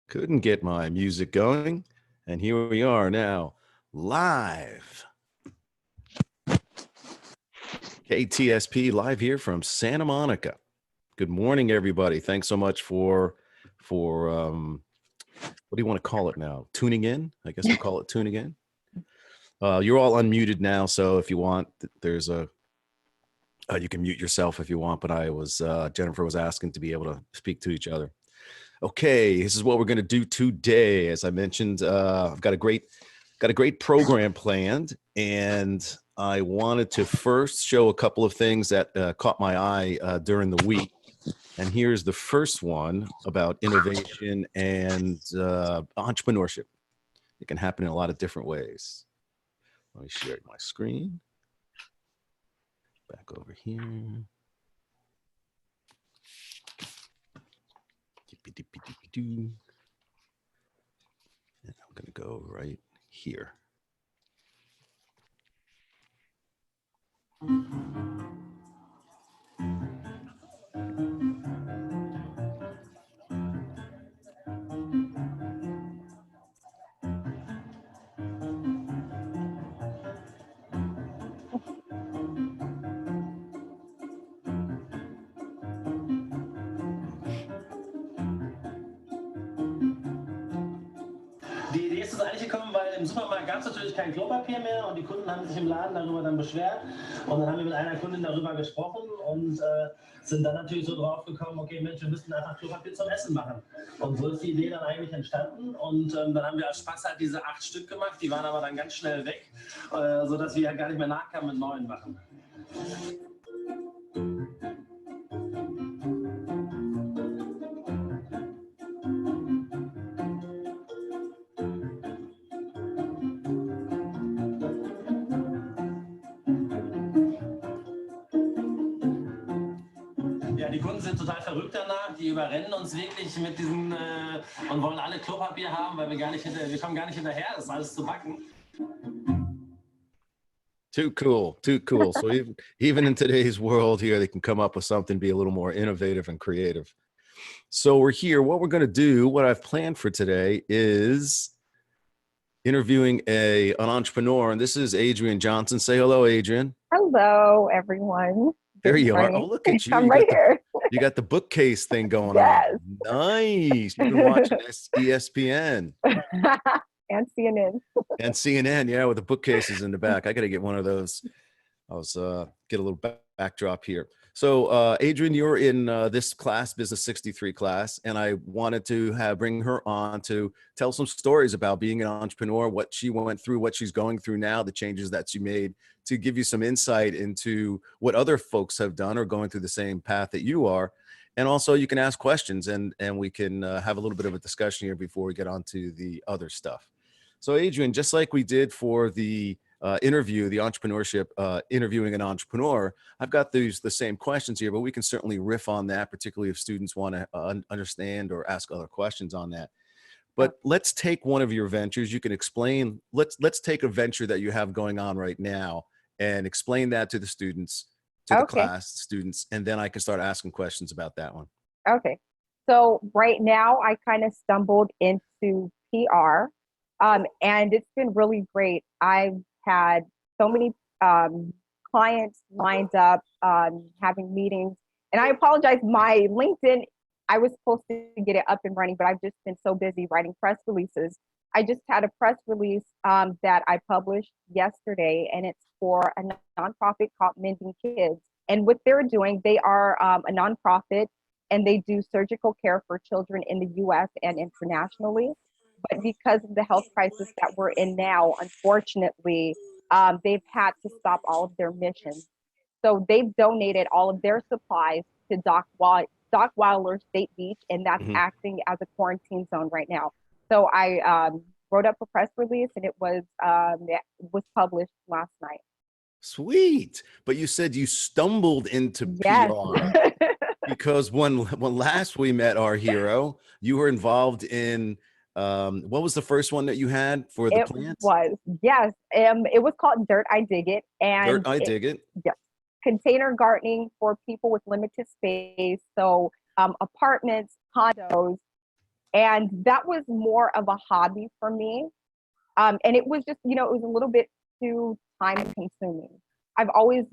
Couldn't get my music going, and here we are now, live. KTSP live here from Santa Monica. Good morning, everybody. Thanks so much for what do you want to call it now? Tuning in? I guess we'll call it tuning in. You're all unmuted now, so if you want, there's a you can mute yourself if you want. But Jennifer was asking to be able to speak to each other. Okay, this is what we're going to do today. As I mentioned, I've got a great program planned, and I wanted to first show a couple of things that caught my eye during the week. And here's the first one about innovation and entrepreneurship. It can happen in a lot of different ways. Let me share my screen. Back over here. And I'm going to go right here. Die Idee ist uns eigentlich gekommen, weil im Supermarkt gab es natürlich kein Klopapier mehr und die Kunden haben sich im Laden darüber dann beschwert. Und dann haben wir mit einer Kundin darüber gesprochen und sind dann natürlich so drauf gekommen, okay Mensch, wir müssten einfach Klopapier zum Essen machen. Und so ist die Idee dann eigentlich entstanden und dann haben wir als Spaß halt diese 8 Stück gemacht, die waren aber dann ganz schnell weg, sodass wir halt gar nicht mehr nachkamen mit neuen machen. Ja, die Kunden sind total verrückt danach, die überrennen uns wirklich mit diesen und wollen alle Klopapier haben, weil wir kommen gar nicht hinterher, das alles zu backen. Too cool, too cool. So even in today's world here, they can come up with something, be a little more innovative and creative. So we're here. What we're going to do, what I've planned for today is interviewing an entrepreneur. And this is Adriene Johnson. Say hello, Adriene. Hello, everyone. There you are. Oh, look at you. I'm right here. You got the bookcase thing going Yes. on. Nice. You've been watching ESPN. And CNN. And CNN, yeah, with the bookcases in the back. I got to get one of those. I'll get a little backdrop here. So Adriene, you're in this class, Business 63 class, and I wanted to bring her on to tell some stories about being an entrepreneur, what she went through, what she's going through now, the changes that she made, to give you some insight into what other folks have done or going through the same path that you are. And also you can ask questions and we can have a little bit of a discussion here before we get on to the other stuff. So Adriene, just like we did for the interview, the entrepreneurship, interviewing an entrepreneur, I've got the same questions here, but we can certainly riff on that, particularly if students want to understand or ask other questions on that. But let's take one of your ventures. You can explain, let's take a venture that you have going on right now and explain that to the students, to the class students, and then I can start asking questions about that one. Okay. So right now I kind of stumbled into PR. And it's been really great. I've had so many clients lined up, having meetings. And I apologize, my LinkedIn, I was supposed to get it up and running, but I've just been so busy writing press releases. I just had a press release that I published yesterday, and it's for a nonprofit called Mending Kids. And what they're doing, they are a nonprofit, and they do surgical care for children in the US and internationally. But because of the health crisis that we're in now, unfortunately, they've had to stop all of their missions. So they've donated all of their supplies to Doc Wilder State Beach, and that's acting as a quarantine zone right now. So I wrote up a press release, and it was published last night. Sweet. But you said you stumbled into PR because when last we met our hero, you were involved in what was the first one that you had for the plants? It was called Dirt I Dig It. And Dirt I Dig It. Yes. Container gardening for people with limited space. So apartments, condos. And that was more of a hobby for me. And it was just, it was a little bit too time consuming. I've always,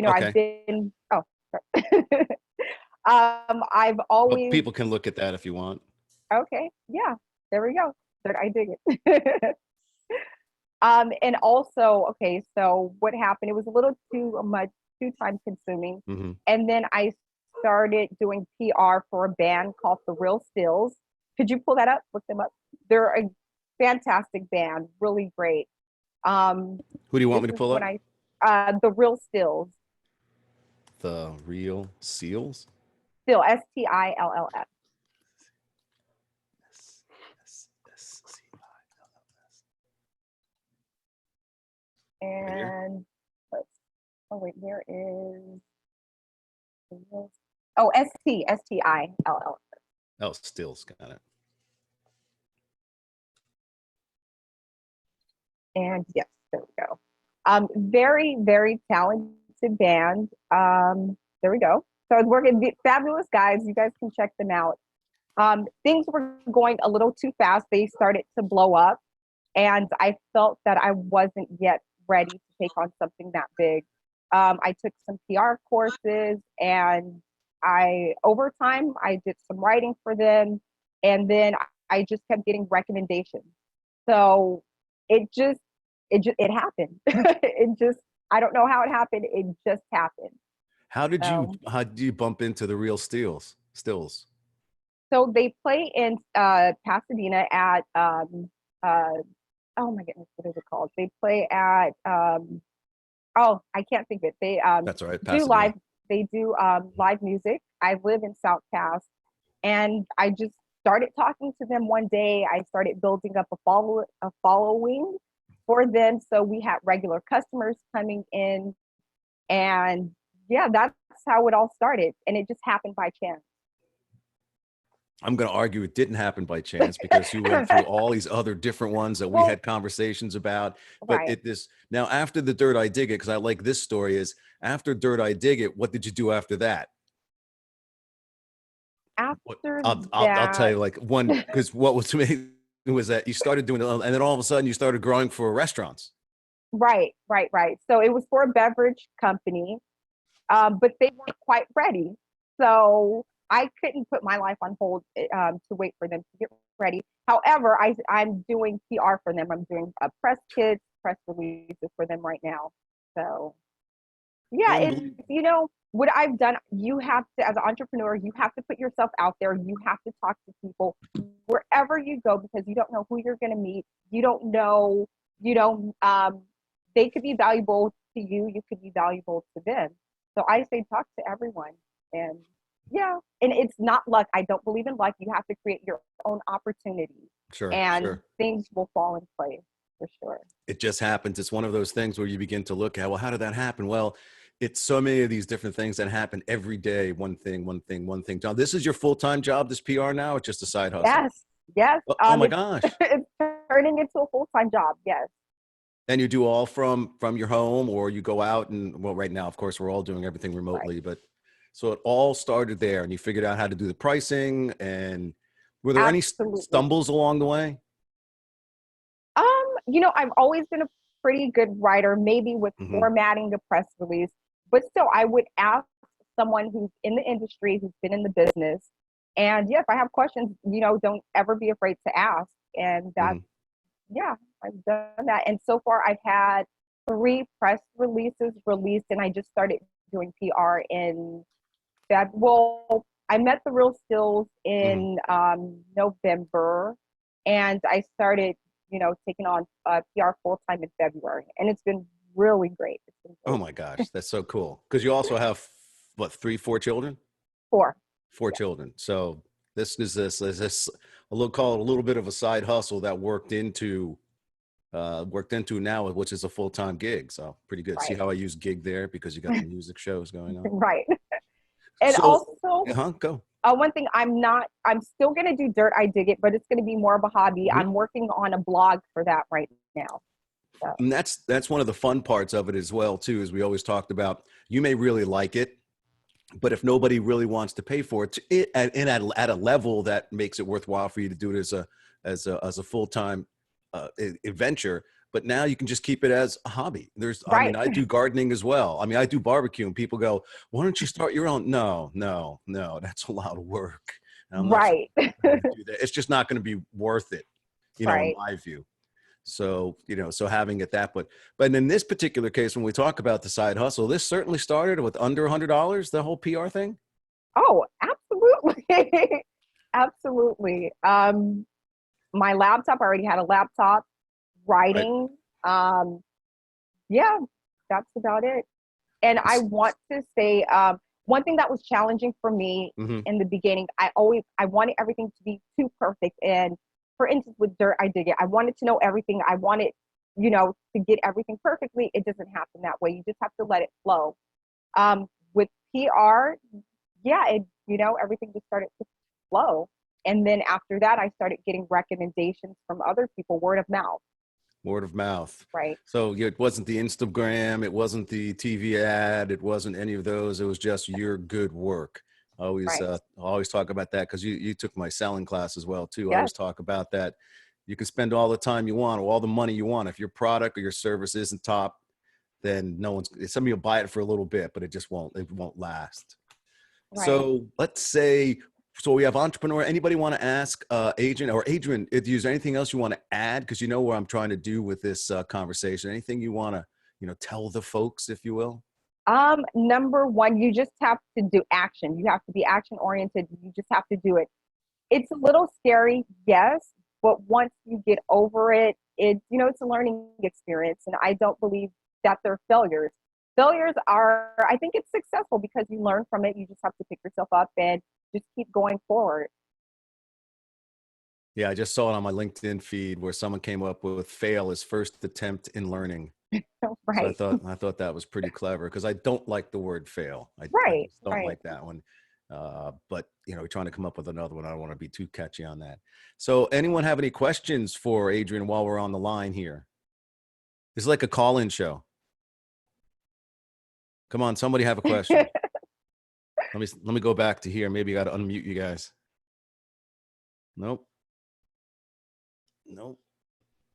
I've been, I've always. Well, people can look at that if you want. Okay. Yeah. There we go. Dirt I Dig It. And also, so what happened, it was a little too time consuming. And then I started doing PR for a band called The Real Stills. Could you pull that up? Look them up. They're a fantastic band, really great. Who do you want me to pull up? The Real Stills. The Real Seals? Still, STILLS. Right here. And oh wait, where is oh STILL. Oh, Stills, got it. And yes, there we go. Very, very talented band. There we go. So I was working, fabulous guys. You guys can check them out. Things were going a little too fast. They started to blow up, and I felt that I wasn't yet ready to take on something that big. I took some PR courses, and over time, I did some writing for them, and then I just kept getting recommendations. So it happened. I don't know how it happened. It just happened. How did you bump into the real Stills? So they play in Pasadena at oh my goodness, what is it called? They play at oh, I can't think of it. They That's all right. do live. They do live music. I live in South Pass, and I just started talking to them one day. I started building up a following for them. So we had regular customers coming in, and yeah, that's how it all started. And it just happened by chance. I'm going to argue it didn't happen by chance because you went through all these other different ones that we had conversations about. But Right. Now after the Dirt I Dig It, because I like this story, is after Dirt I Dig It, what did you do after that? After I'll tell you, like, one, because what was amazing was that you started doing it, and then all of a sudden you started growing for restaurants. Right. So it was for a beverage company, but they weren't quite ready. So I couldn't put my life on hold to wait for them to get ready. However, I'm doing PR for them. I'm doing press kits, press releases for them right now. So yeah, you know what I've done. You have to, as an entrepreneur, you have to put yourself out there. You have to talk to people wherever you go, because you don't know who you're going to meet. You don't know, they could be valuable to you. You could be valuable to them. So I say talk to everyone. And yeah, and it's not luck. I don't believe in luck. You have to create your own opportunities. Sure. Things will fall in place for sure. It just happens. It's one of those things where you begin to look at, well, how did that happen? Well, it's so many of these different things that happen every day. One thing. John, this is your full-time job, this PR now, or just a side hustle? Yes. Oh my gosh. It's turning into a full-time job. Yes. And you do all from your home, or you go out and, well, right now, of course, we're all doing everything remotely, right. But so it all started there, and you figured out how to do the pricing. And were there any stumbles along the way? I've always been a pretty good writer, maybe with formatting the press release, but still I would ask someone who's in the industry, who's been in the business. And yeah, if I have questions, don't ever be afraid to ask. And that's, yeah, I've done that. And so far I've had 3 press releases released, and I just started doing PR in February. Well, I met the real Stills in November, and I started taking on PR full-time in February, and it's been really great. Oh my gosh, that's so cool. Because you also have, what, 4 children? 4 children. So this is a little bit of a side hustle that worked into now, which is a full-time gig. So pretty good. Right. See how I use gig there, because you got the music shows going on. Right. And so, also, go. One thing, I'm still going to do Dirt I Dig It, but it's going to be more of a hobby. I'm working on a blog for that right now. So. And that's one of the fun parts of it as well, too, as we always talked about. You may really like it, but if nobody really wants to pay for it, at a level that makes it worthwhile for you to do it as a full-time adventure. But now you can just keep it as a hobby. I mean, I do gardening as well. I mean, I do barbecue, and people go, why don't you start your own? No, that's a lot of work. And I'm not sure to do that. It's just not going to be worth it, in my view. So, so having it that, but in this particular case, when we talk about the side hustle, this certainly started with under $100, the whole PR thing. Oh, absolutely. Absolutely. My laptop, I already had a laptop. Writing, yeah, that's about it. And I want to say, one thing that was challenging for me in the beginning, I wanted everything to be too perfect. And for instance, with dirt, I did it. I wanted to know everything. I wanted, you know, to get everything perfectly. It doesn't happen that way. You just have to let it flow. With PR, yeah, you know, everything just started to flow. And then after that, I started getting recommendations from other people, word of mouth. Word of mouth. Right. So it wasn't the Instagram, it wasn't the TV ad, it wasn't any of those. It was just your good work. I always talk about that because you took my selling class as well too. I always talk about that. You can spend all the time you want, or all the money you want. If your product or your service isn't top, then somebody will buy it for a little bit, but it won't last. Right. So let's say, so we have entrepreneur. Anybody want to ask Adrienne, is there anything else you want to add? Because you know what I'm trying to do with this conversation. Anything you want to, tell the folks, if you will? Number one, you just have to do action. You have to be action oriented. You just have to do it. It's a little scary, yes, but once you get over it, it's a learning experience. And I don't believe that they're failures. Failures are, I think it's successful because you learn from it. You just have to pick yourself up and just keep going forward. Yeah, I just saw it on my LinkedIn feed where someone came up with fail as first attempt in learning. Right. So I thought that was pretty clever because I don't like the word fail. I just don't like that one. But we're trying to come up with another one. I don't want to be too catchy on that. So anyone have any questions for Adrienne while we're on the line here? It's like a call-in show. Come on, somebody have a question. Let me go back to here. Maybe you got to unmute you guys. Nope.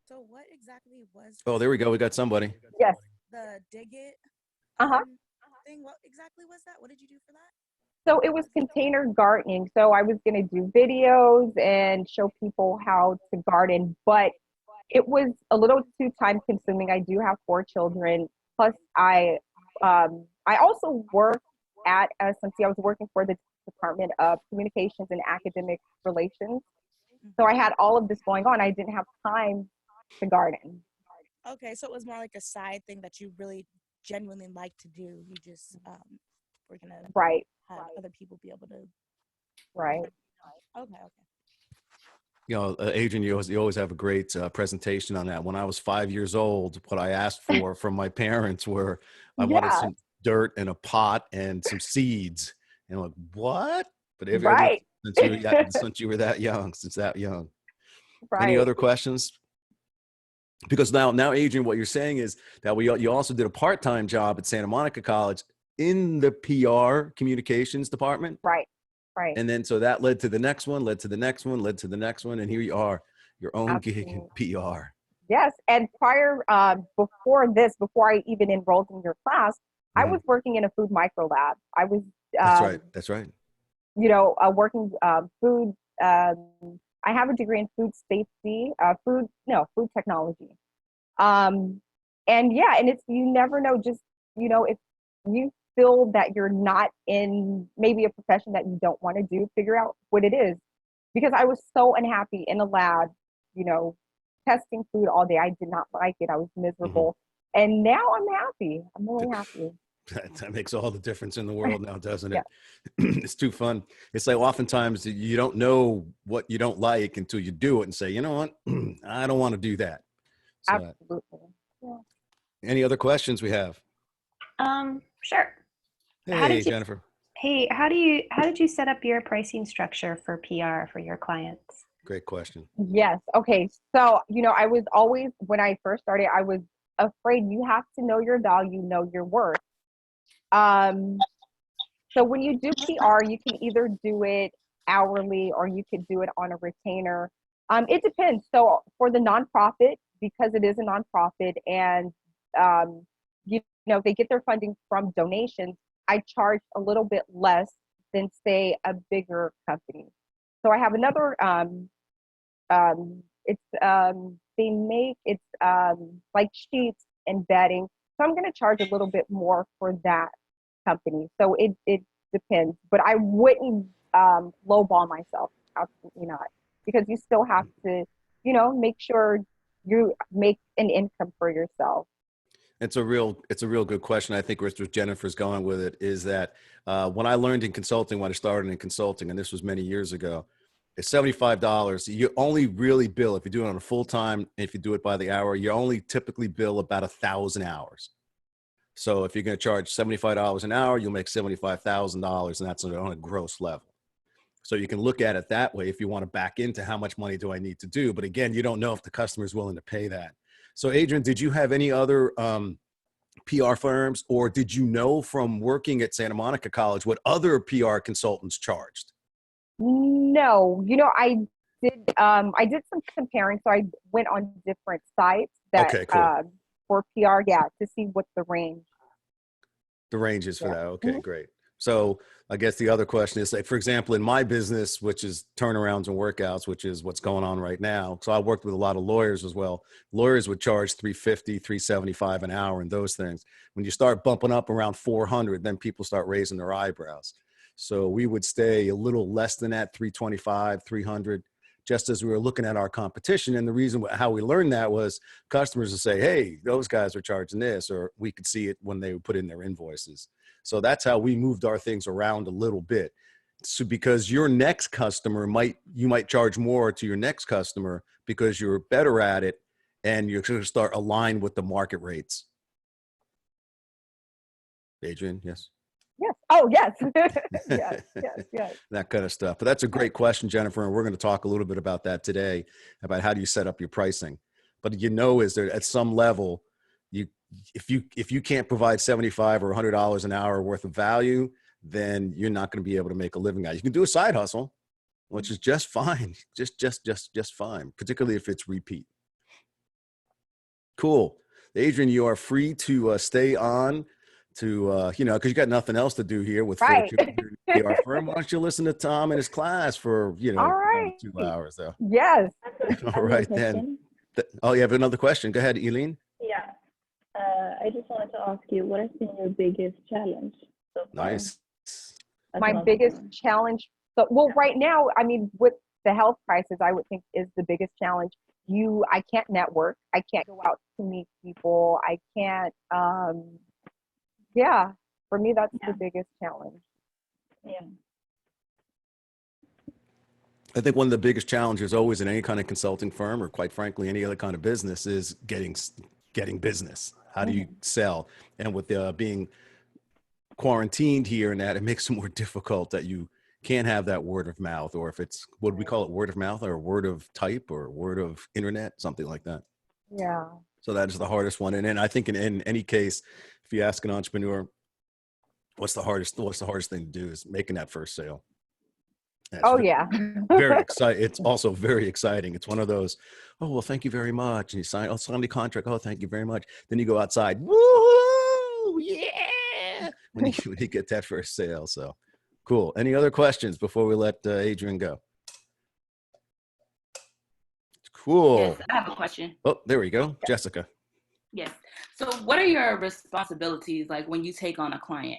So what exactly was? Oh, there we go. We got somebody. Yes. The dig it thing. What exactly was that? What did you do for that? So it was container gardening. So I was going to do videos and show people how to garden, but it was a little too time consuming. I do have 4 children. Plus I also work at SMC. I was working for the Department of Communications and Academic Relations. So I had all of this going on. I didn't have time to garden. Okay, so it was more like a side thing that you really genuinely like to do. You just were gonna have other people be able to. Right. Okay. Adrienne, you always have a great presentation on that. When I was 5 years old, what I asked for from my parents were, I wanted some dirt and a pot and some seeds. And I'm like, what? But since you were that young. Right. Any other questions? Because now, Adrienne, what you're saying is that you also did a part-time job at Santa Monica College in the PR communications department. Right. And then, so that led to the next one, led to the next one, led to the next one. And here you are, your own gig in PR. Yes. And before I even enrolled in your class, I was working in a food micro lab. I was, That's right. Working food. I have a degree in food safety, food technology. And it's, you never know, just, if you feel that you're not in maybe a profession that you don't want to do, figure out what it is. Because I was so unhappy in a lab, testing food all day. I did not like it. I was miserable. And now I'm happy. I'm really happy. That makes all the difference in the world now, doesn't it? It's too fun. It's like oftentimes you don't know what you don't like until you do it and say, you know what, I don't want to do that. So, absolutely. Yeah. Any other questions we have? Sure. Hey, Jennifer. Hey, how did you set up your pricing structure for PR for your clients? Great question. Yes. Okay. So, I was always, when I first started, I was afraid. You have to know your value, know your worth. So when you do PR, you can either do it hourly or you could do it on a retainer. It depends. So for the nonprofit, because it is a nonprofit and, they get their funding from donations, I charge a little bit less than, say, a bigger company. So I have another, they make, like sheets and bedding. So I'm going to charge a little bit more for that company. So it depends, but I wouldn't lowball myself. Absolutely not, because you still have to, make sure you make an income for yourself. It's a real good question. I think where Jennifer's going with it is that when I learned in consulting, when I started in consulting, and this was many years ago, it's $75. You only really bill if you do it on a full time. If you do it by the hour, you only typically bill about 1,000 hours. So if you're going to charge $75 an hour, you'll make $75,000, and that's on a gross level. So you can look at it that way if you want to back into how much money do I need to do. But again, you don't know if the customer is willing to pay that. So Adrienne, did you have any other PR firms, or did you know from working at Santa Monica College what other PR consultants charged? No, I did some comparing. So I went on different sites that Okay, cool. For PR, yeah, to see what the range Is for yeah. that. Okay, great. So I guess the other question is, like, for example, in my business, which is turnarounds and workouts, which is what's going on right now. So I worked with a lot of lawyers as well. Lawyers would charge $350, $375 an hour and those things. When you start bumping up around 400, then people start raising their eyebrows. So we would stay a little less than that, 325, 300, just as we were looking at our competition. And the reason how we learned that was customers would say, hey, those guys are charging this, or we could see it when they would put in their invoices. So that's how we moved our things around a little bit. So because your next customer you might charge more to your next customer because you're better at it and you're going to start aligned with the market rates. Adrienne, yes? Yes. Oh, yes. yes. That kind of stuff. But that's a great question, Jennifer. And we're going to talk a little bit about that today, about how do you set up your pricing. But is there at some level, if you can't provide $75 or $100 an hour worth of value, then you're not going to be able to make a living out of it. You can do a side hustle, which is just fine, just fine, particularly if it's repeat. Cool. Adrienne, you are free to stay on to, because you got nothing else to do here with right. PR firm. Why don't you listen to Tom and his class for, all right. 2 hours though. Yes. All right then. Oh, you have another question. Go ahead, Eileen. Yeah. I just wanted to ask you, what has been your biggest challenge so far? Nice. My biggest challenge. So, right now, I mean, with the health crisis, I would think is the biggest challenge. I can't network. I can't go out to meet people. I can't, for me, that's the biggest challenge. Yeah. I think one of the biggest challenges always in any kind of consulting firm, or quite frankly, any other kind of business, is getting business. How do you sell? And with being quarantined here and that, it makes it more difficult that you can't have that word of mouth, or if it's, what do we call it, word of mouth or word of type or word of internet, something like that. Yeah. So that is the hardest one. And I think in any case, if you ask an entrepreneur, what's the hardest thing to do is making that first sale. Very exciting. It's also very exciting. It's one of those, oh, well, thank you very much. And you sign the contract. Oh, thank you very much. Then you go outside. Woo! Yeah. When you get that first sale. So cool. Any other questions before we let Adrienne go? Cool. Yes, I have a question. Oh, there we go. Jessica. Yes. So what are your responsibilities like when you take on a client?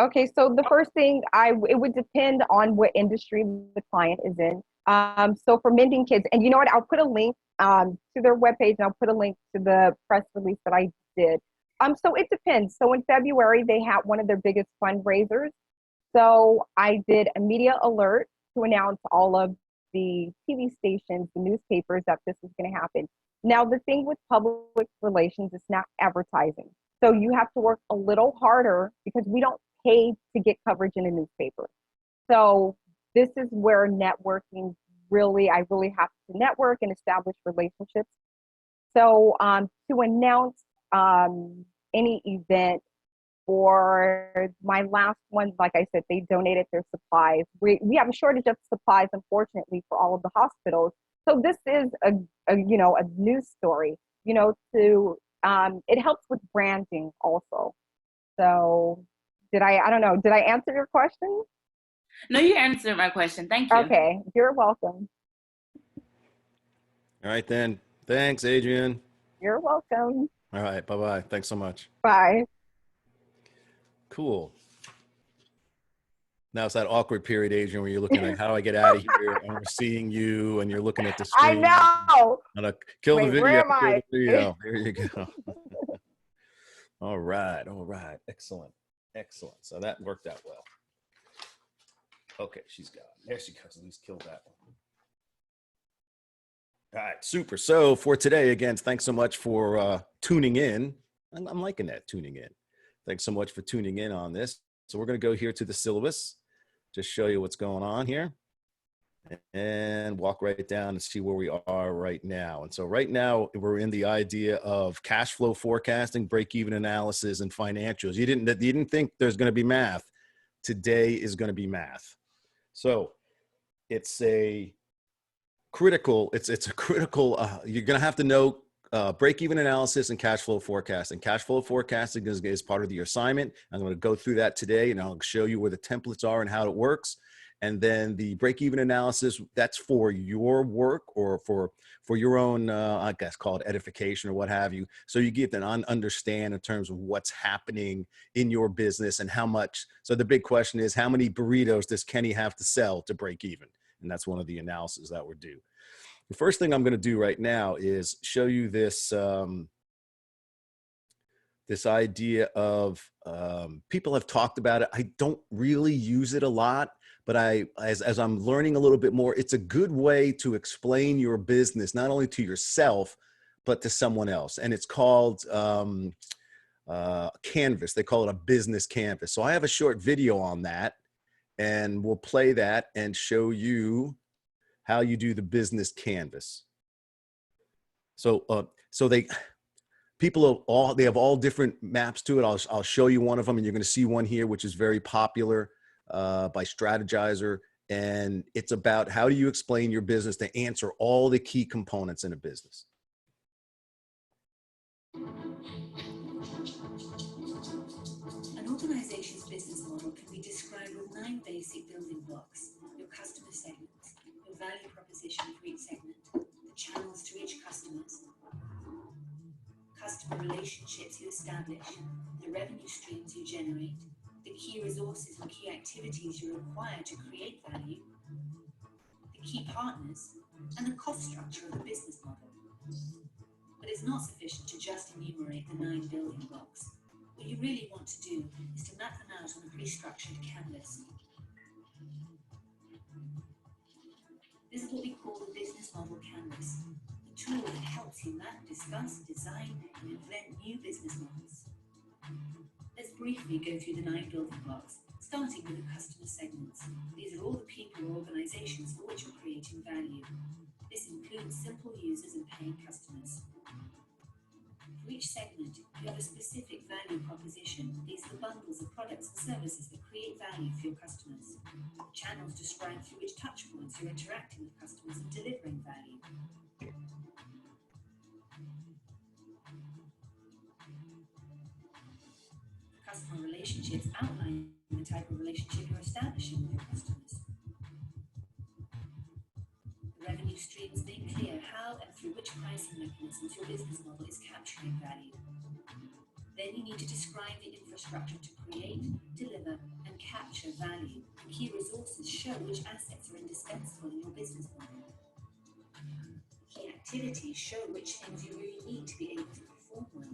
Okay, so the first thing, it would depend on what industry the client is in. So for Mending Kids, and you know what, I'll put a link to their webpage, and I'll put a link to the press release that I did. So it depends. So in February, they had one of their biggest fundraisers. So I did a media alert to announce all of the TV stations, the newspapers, that this is going to happen. Now, the thing with public relations is not advertising. So you have to work a little harder because we don't pay to get coverage in a newspaper. So this is where networking I really have to network and establish relationships. So to announce any event, or my last one, like I said, they donated their supplies. We have a shortage of supplies, unfortunately, for all of the hospitals. So this is a news story, it helps with branding also. So did I answer your question? No, you answered my question. Thank you. Okay, you're welcome. All right, then. Thanks, Adrienne. You're welcome. All right, bye-bye. Thanks so much. Bye. Cool. Now it's that awkward period, Adrienne, where you're looking at how do I get out of here, and we're seeing you, and you're looking at the screen. I know. Kill the video. Where am I? Kill the video. There you go. All right. All right. Excellent. Excellent. So that worked out well. Okay, she's got it. There she goes. At least killed that one. All right, super. So for today, again, thanks so much for tuning in. I'm liking that, tuning in. Thanks so much for tuning in on this. So we're going to go here to the syllabus, just show you what's going on here, and walk right down and see where we are right now. And so right now, we're in the idea of cash flow forecasting, break-even analysis, and financials. You didn't think there's going to be math. Today is going to be math. So it's a critical, it's a critical, you're going to have to know break-even analysis and cash flow forecasting. Cash flow forecasting is part of your assignment. I'm going to go through that today, and I'll show you where the templates are and how it works. And then the break-even analysis, that's for your work or for your own, I guess, call it edification or what have you. So you get to understand in terms of what's happening in your business and how much. So the big question is, how many burritos does Kenny have to sell to break even? And that's one of the analyses that we're due. The first thing I'm going to do right now is show you this, this idea of people have talked about it. I don't really use it a lot, but as I'm learning a little bit more, it's a good way to explain your business, not only to yourself, but to someone else. And it's called canvas. They call it a business canvas. So I have a short video on that, and we'll play that and show you how you do the business canvas. So, people they have all different maps to it. I'll show you one of them, and you're going to see one here, which is very popular by Strategizer. And it's about how do you explain your business to answer all the key components in a business. An organization's business model can be described with 9 basic building blocks: your customer segments, your value proposition for each segment, the channels to reach customers, customer relationships you establish, the revenue streams you generate, the key resources and key activities you require to create value, the key partners, and the cost structure of the business model. But it's not sufficient to just enumerate the 9 building blocks. What you really want to do is to map them out on a pre-structured canvas. This is what we call the business model canvas, a tool that helps you map, discuss, design, and invent new business models. Let's briefly go through the 9 building blocks, starting with the customer segments. These are all the people or organizations for which you're creating value. This includes simple users and paying customers. For each segment, you have a specific value proposition. These are the bundles of products and services that create value for your customers. Channels describe through which touch points you're interacting with customers and delivering value. Customer relationships outline the type of relationship you're establishing with your customers. The revenue streams make clear how and through which pricing mechanisms your business model is capturing value. Then you need to describe the infrastructure to create, deliver, and capture value. The key resources show which assets are indispensable in your business model. Key activities show which things you really need to be able to perform well.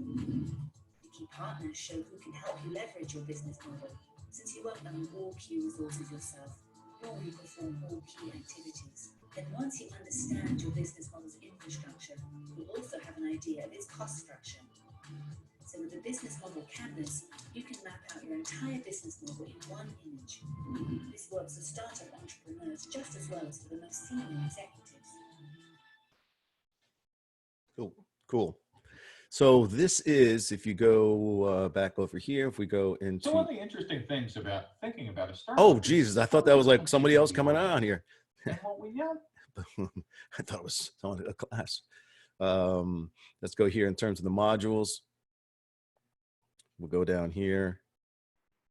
Key partners show who can help you leverage your business model, since you won't own all key resources yourself, nor will you perform all key activities. Then once you understand your business model's infrastructure, you'll also have an idea of its cost structure. So with the business model canvas, you can map out your entire business model in one image. This works for startup entrepreneurs just as well as for the most senior executives. Cool, cool. So this is, if you go back over here, if we go into. So one of the interesting things about thinking about a startup. Oh, Jesus, I thought that was like somebody else coming on here. And what we have. I thought it was on a class. Let's go here in terms of the modules. We'll go down here.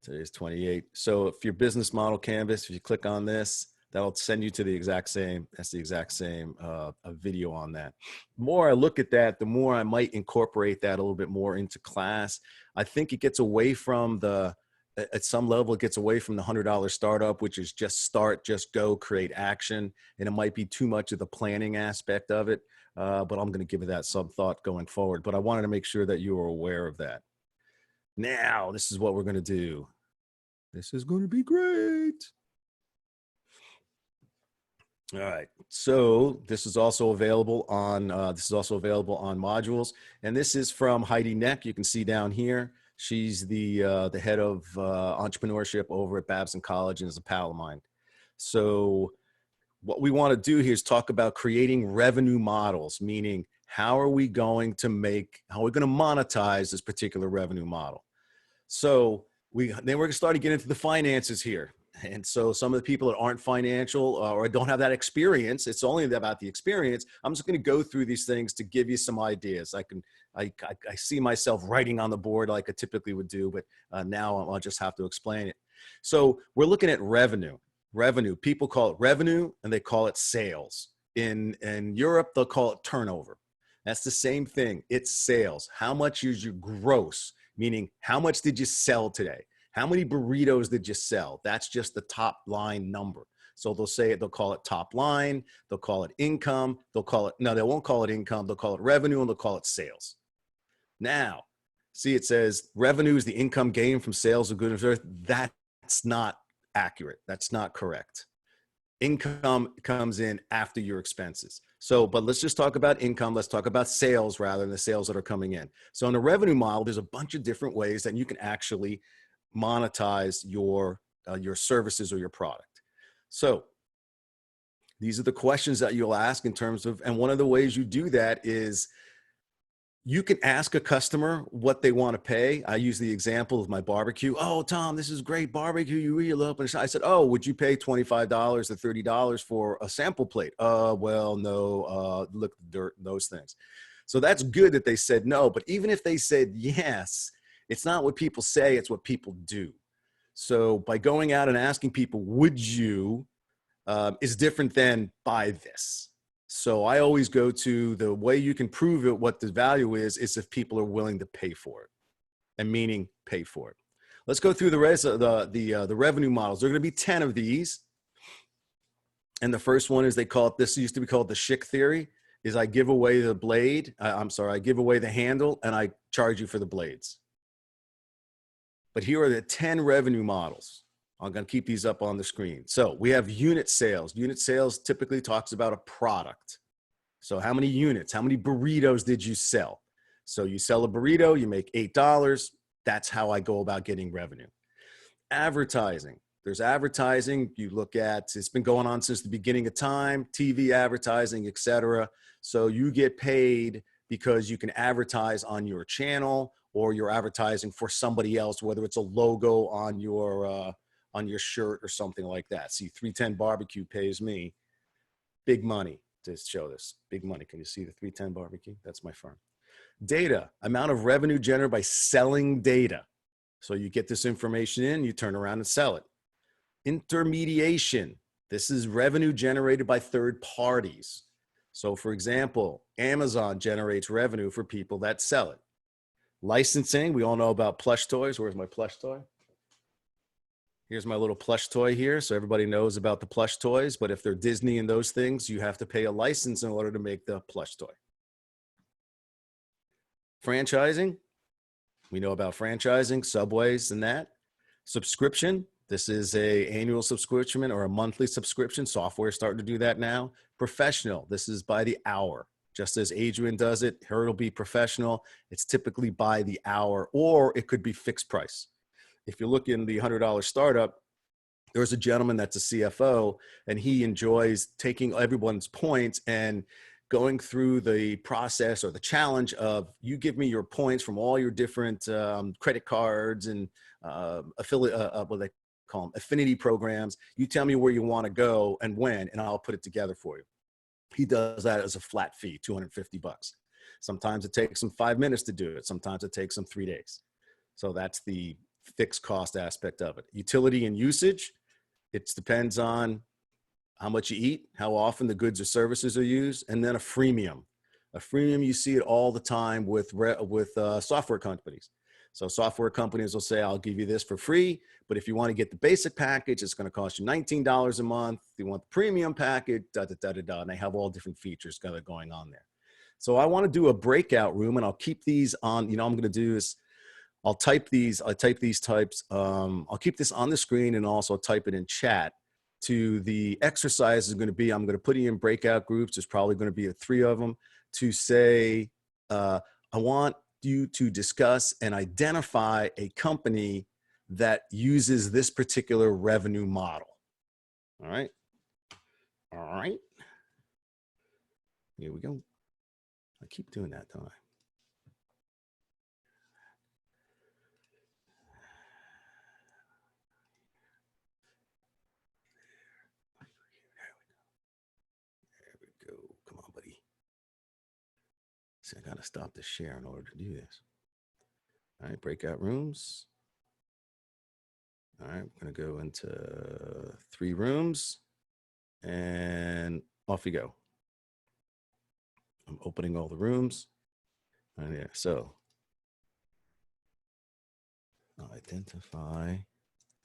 Today's 28. So if your business model canvas, if you click on this, that'll send you to the exact same, that's the exact same a video on that. The more I look at that, the more I might incorporate that a little bit more into class. I think it gets away from the, at some level, it gets away from the $100 startup, which is just start, just go, create action. And it might be too much of the planning aspect of it, but I'm going to give that some thought going forward. But I wanted to make sure that you were aware of that. Now, this is what we're going to do. This is going to be great. All right. So this is also available on modules, and this is from Heidi Neck. You can see down here. She's the head of entrepreneurship over at Babson College and is a pal of mine. So what we want to do here is talk about creating revenue models, meaning how are we going to monetize this particular revenue model. So then we're going to start to get into the finances here. And so some of the people that aren't financial or don't have that experience, it's only about the experience. I'm just going to go through these things to give you some ideas. I see myself writing on the board like I typically would do, but now I'll just have to explain it. So we're looking at revenue. Revenue. People call it revenue and they call it sales. In Europe, they'll call it turnover. That's the same thing. It's sales. How much is your gross? Meaning, how much did you sell today? How many burritos did you sell? That's just the top line number. So they'll call it top line, they'll call it income, they won't call it income, they'll call it revenue, and they'll call it sales. Now, see, it says revenue is the income gained from sales of goods and services. That's not accurate. That's not correct. Income comes in after your expenses. But let's just talk about income. Let's talk about sales rather than the sales that are coming in. So in a revenue model, there's a bunch of different ways that you can actually monetize your services or your product. So these are the questions that you'll ask in terms of, and one of the ways you do that is you can ask a customer what they want to pay. I use the example of my barbecue. Oh, Tom, this is great barbecue. You really love it. I said, oh, would you pay $25 or $30 for a sample plate? Well, no, look, dirt, those things. So that's good that they said no, but even if they said yes, it's not what people say, it's what people do. So by going out and asking people, would you, is different than buy this. So I always go to the way you can prove it, what the value is if people are willing to pay for it, and meaning pay for it. Let's go through the rest of the revenue models. There are going to be 10 of these. And the first one is this used to be called the Schick theory, is I give away the blade. I give away the handle and I charge you for the blades. But here are the 10 revenue models. I'm going to keep these up on the screen. So we have unit sales. Unit sales typically talks about a product. So how many units, how many burritos did you sell? So you sell a burrito, you make $8. That's how I go about getting revenue. Advertising. There's advertising. You look at, it's been going on since the beginning of time, TV advertising, etc. So you get paid because you can advertise on your channel or you're advertising for somebody else, whether it's a logo on your shirt or something like that. See, 310 Barbecue pays me big money to show this. Big money. Can you see the 310 Barbecue? That's my firm. Data, amount of revenue generated by selling data. So you get this information in, you turn around and sell it. Intermediation. This is revenue generated by third parties. So for example, Amazon generates revenue for people that sell it. Licensing, we all know about plush toys. Where's my plush toy? Here's my little plush toy here. So everybody knows about the plush toys, but if they're Disney and those things, you have to pay a license in order to make the plush toy. Franchising, we know about franchising, Subways and that. Subscription, this is a annual subscription or a monthly subscription. Software is starting to do that now. Professional, this is by the hour. Just as Adriene does it, it'll be professional. It's typically by the hour, or it could be fixed price. If you look in the $100 startup, there's a gentleman that's a CFO, and he enjoys taking everyone's points and going through the process or the challenge of, you give me your points from all your different credit cards and what they call them, affinity programs. You tell me where you want to go and when, and I'll put it together for you. He does that as a flat fee, $250. Sometimes it takes him 5 minutes to do it. Sometimes it takes him 3 days. So that's the fixed cost aspect of it. Utility and usage, it depends on how much you eat, how often the goods or services are used, and then a freemium. A freemium, you see it all the time with software companies. So software companies will say, I'll give you this for free, but if you want to get the basic package, it's going to cost you $19 a month. If you want the premium package, and they have all different features kind of going on there. So I want to do a breakout room, and I'll keep these on, I'm going to do is I'll type these types. I'll keep this on the screen and also type it in chat. To the exercise is going to be, I'm going to put you in breakout groups. There's probably going to be 3 of them to say, I want you to discuss and identify a company that uses this particular revenue model. All right. All right. Here we go. I keep doing that, don't I? There we go. Come on, buddy. See, I got to stop the share in order to do this. All right, breakout rooms. All right, we're going to go into 3 rooms and off you go. I'm opening all the rooms. And yeah, so I'll identify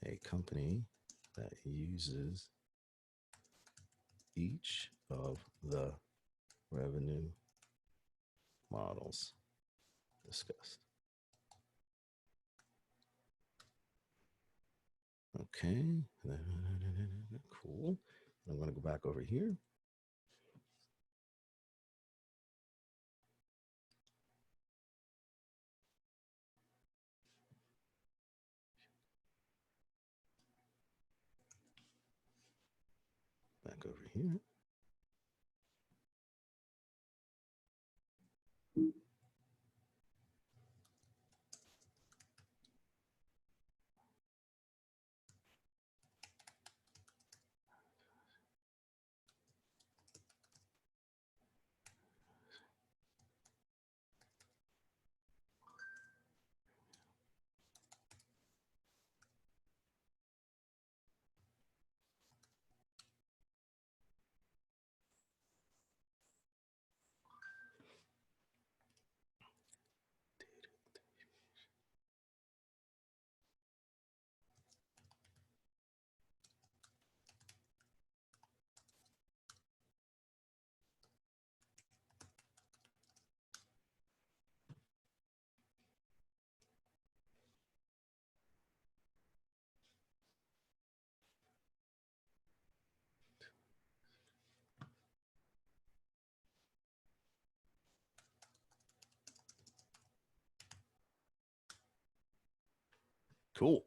a company that uses each of the revenue models discussed. Okay, cool. I'm going to go back over here. Back over here. Cool.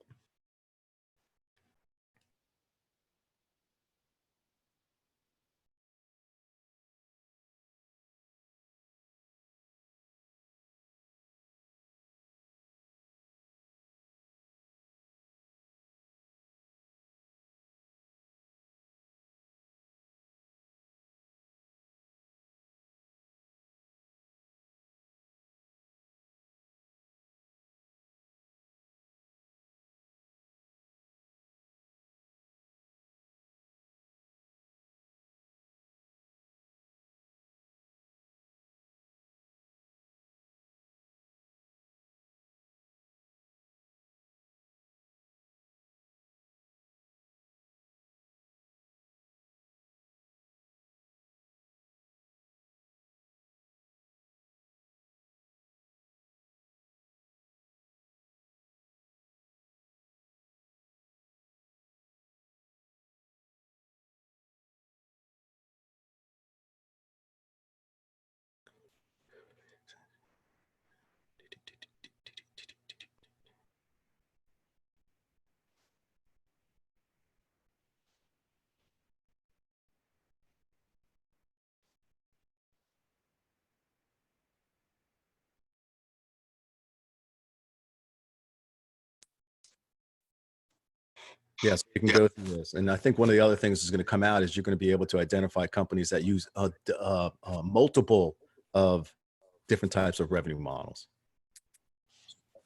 Yes, you can go through this. And I think one of the other things that's going to come out is you're going to be able to identify companies that use multiple of different types of revenue models.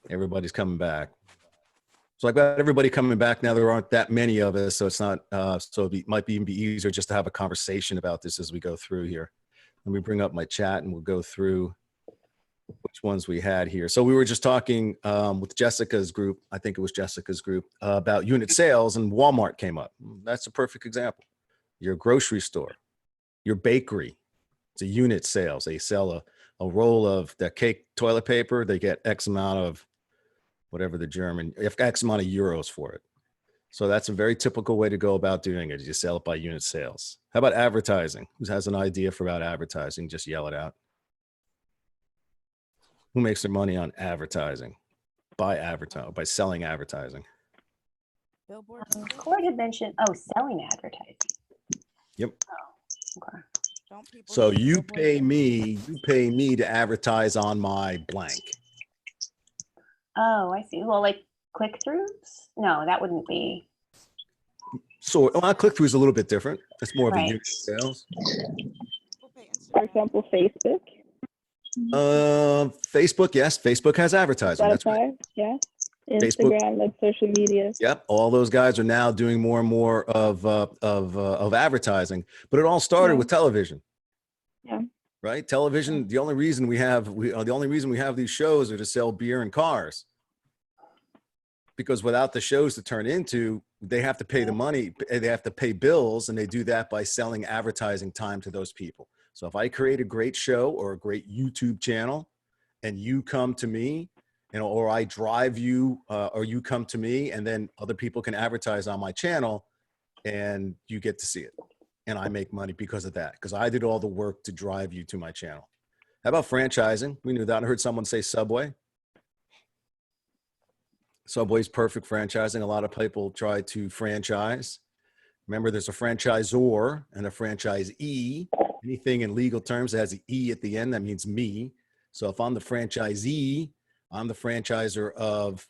Everybody's coming back. So I've got everybody coming back now. There aren't that many of us, so it's not, so it might even be easier just to have a conversation about this as we go through here. Let me bring up my chat and we'll go through which ones we had here. So we were just talking with Jessica's group, I think it was Jessica's group, about unit sales, and Walmart came up. That's a perfect example. Your grocery store, your bakery, it's a unit sales. They sell a roll of the cake toilet paper. They get X amount of whatever the German, you have X amount of euros for it. So that's a very typical way to go about doing it. You sell it by unit sales. How about advertising? Who has an idea for about advertising? Just yell it out. Who makes their money on advertising? By selling advertising. Billboard. Cord had mentioned, selling advertising. Yep. Oh, okay. Don't people So use you billboards? pay me to advertise on my blank. Oh, I see. Well, like click-throughs? No, that wouldn't be. So click-through is a little bit different. It's more of a Right. unit sales. People pay For Instagram. example, Facebook. Facebook, yes. Facebook has advertising. That's right. Spotify, yeah. Facebook. Instagram, like social media. Yep, all those guys are now doing more and more of advertising, but it all started with television. Yeah. Right? Television. The only reason we have these shows are to sell beer and cars. Because without the shows to turn into, they have to pay the money. They have to pay bills, and they do that by selling advertising time to those people. So if I create a great show or a great YouTube channel, and you come to me, or I drive you, or you come to me, and then other people can advertise on my channel, and you get to see it. And I make money because of that, because I did all the work to drive you to my channel. How about franchising? We knew that. I heard someone say Subway. Subway's perfect franchising. A lot of people try to franchise. Remember, there's a franchisor and a franchisee. Anything in legal terms that has an E at the end, that means me. So if I'm the franchisee, I'm the franchisor of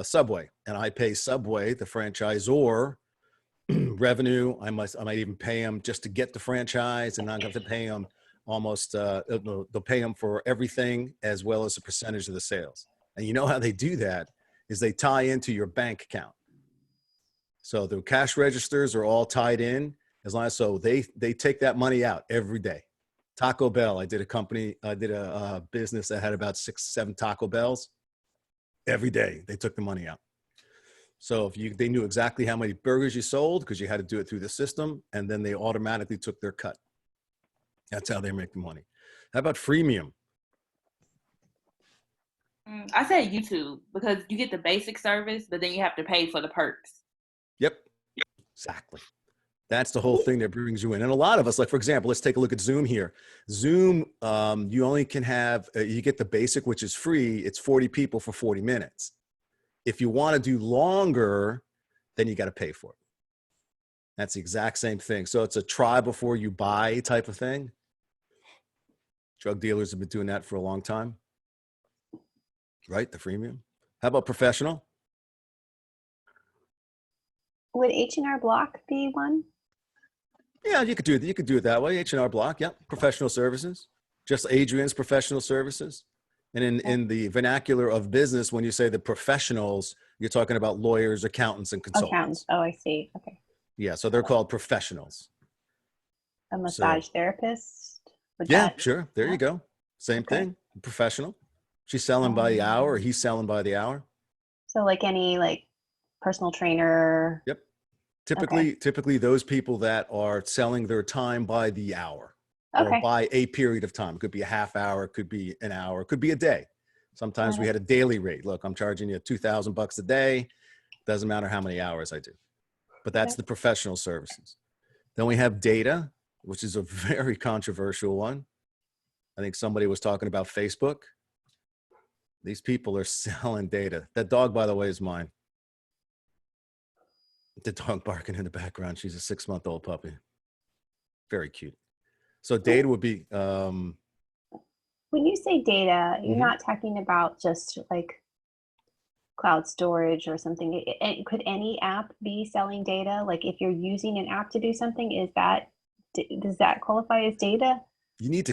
Subway, and I pay Subway, the franchisor, revenue. I might even pay them just to get the franchise, and I'm going to pay them almost. They'll pay them for everything as well as a percentage of the sales. And you know how they do that is they tie into your bank account. So the cash registers are all tied in as long as they take that money out every day. Taco Bell, I did a business that had about 6-7 Taco Bells. Every day they took the money out. So they knew exactly how many burgers you sold because you had to do it through the system, and then they automatically took their cut. That's how they make the money. How about freemium? I said YouTube because you get the basic service, but then you have to pay for the perks. Yep, exactly. That's the whole thing that brings you in. And a lot of us, like, for example, let's take a look at Zoom here. Zoom, you only can have, you get the basic, which is free. It's 40 people for 40 minutes. If you want to do longer, then you got to pay for it. That's the exact same thing. So it's a try before you buy type of thing. Drug dealers have been doing that for a long time. Right? The freemium. How about professional? Would H&R Block be one? Yeah, you could do it. You could do it that way. H&R Block. Yep. Professional services. Just Adriene's professional services. And in the vernacular of business, when you say the professionals, you're talking about lawyers, accountants, and consultants. Accountants. Oh, I see. Okay. Yeah, so they're called professionals. A massage therapist? Sure. There you go. Same thing. Professional. She's selling by the hour, or he's selling by the hour. So like any personal trainer. Yep. Typically those people that are selling their time by the hour. Or by a period of time. It could be a half hour, it could be an hour, it could be a day. Sometimes we had a daily rate. Look, I'm charging you $2,000 a day. Doesn't matter how many hours I do. But that's the professional services. Then we have data, which is a very controversial one. I think somebody was talking about Facebook. These people are selling data. That dog, by the way, is mine. The dog barking in the background. She's a 6-month-old puppy. Very cute. So data would be. When you say data, you're not talking about just like cloud storage or something. Could any app be selling data? Like if you're using an app to do something, does that qualify as data? You need to